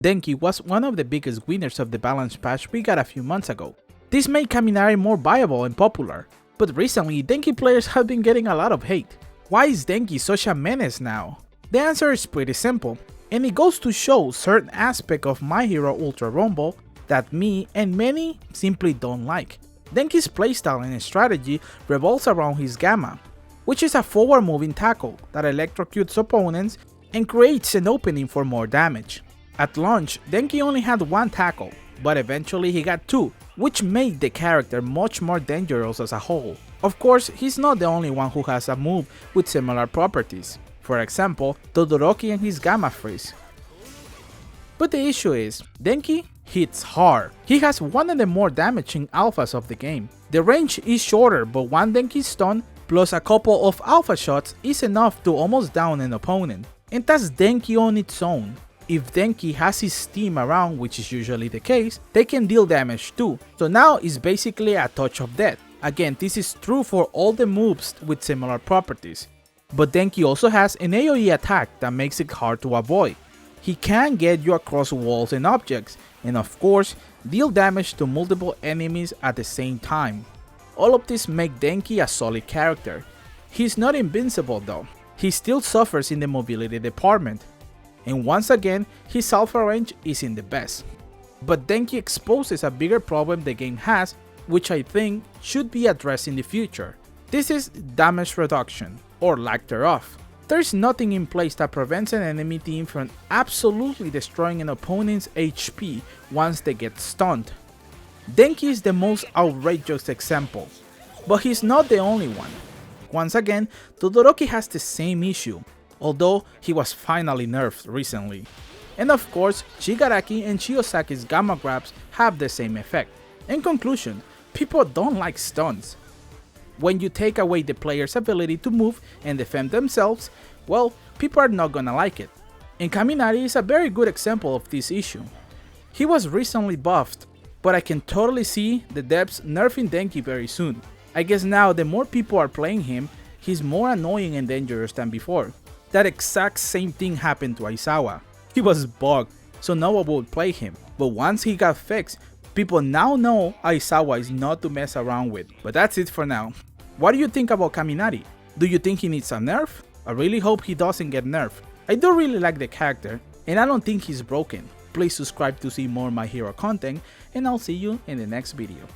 Denki was one of the biggest winners of the balance patch we got a few months ago. This made Kaminari more viable and popular, but recently Denki players have been getting a lot of hate. Why is Denki such a menace now? The answer is pretty simple, and it goes to show certain aspect of My Hero Ultra Rumble that me and many simply don't like. Denki's playstyle and strategy revolves around his Gamma, which is a forward moving tackle that electrocutes opponents and creates an opening for more damage. At launch, Denki only had one tackle, but eventually he got two, which made the character much more dangerous as a whole. Of course, he's not the only one who has a move with similar properties. For example, Todoroki and his Gamma Freeze. But the issue is, Denki hits hard. He has one of the more damaging alphas of the game. The range is shorter, but one Denki stun plus a couple of alpha shots is enough to almost down an opponent. And that's Denki on its own. If Denki has his team around, which is usually the case, they can deal damage too. So now it's basically a touch of death. Again, this is true for all the moves with similar properties. But Denki also has an AoE attack that makes it hard to avoid. He can get you across walls and objects, and of course, deal damage to multiple enemies at the same time. All of this make Denki a solid character. He's not invincible though. He still suffers in the mobility department. And once again, his alpha range isn't the best. But Denki exposes a bigger problem the game has, which I think should be addressed in the future. This is damage reduction, or lack thereof. There's nothing in place that prevents an enemy team from absolutely destroying an opponent's HP once they get stunned. Denki is the most outrageous example, but he's not the only one. Once again, Todoroki has the same issue, although he was finally nerfed recently. And of course, Shigaraki and Chiyosaki's Gamma Grabs have the same effect. In conclusion, people don't like stuns. When you take away the player's ability to move and defend themselves, well, people are not gonna like it. And Kaminari is a very good example of this issue. He was recently buffed, but I can totally see the devs nerfing Denki very soon. I guess now the more people are playing him, he's more annoying and dangerous than before. That exact same thing happened to Aizawa. He was bugged, so no one would play him, but once he got fixed, people now know Aizawa is not to mess around with. But that's it for now. What do you think about Kaminari? Do you think he needs a nerf? I really hope he doesn't get nerfed. I do really like the character, and I don't think he's broken. Please subscribe to see more My Hero content, and I'll see you in the next video.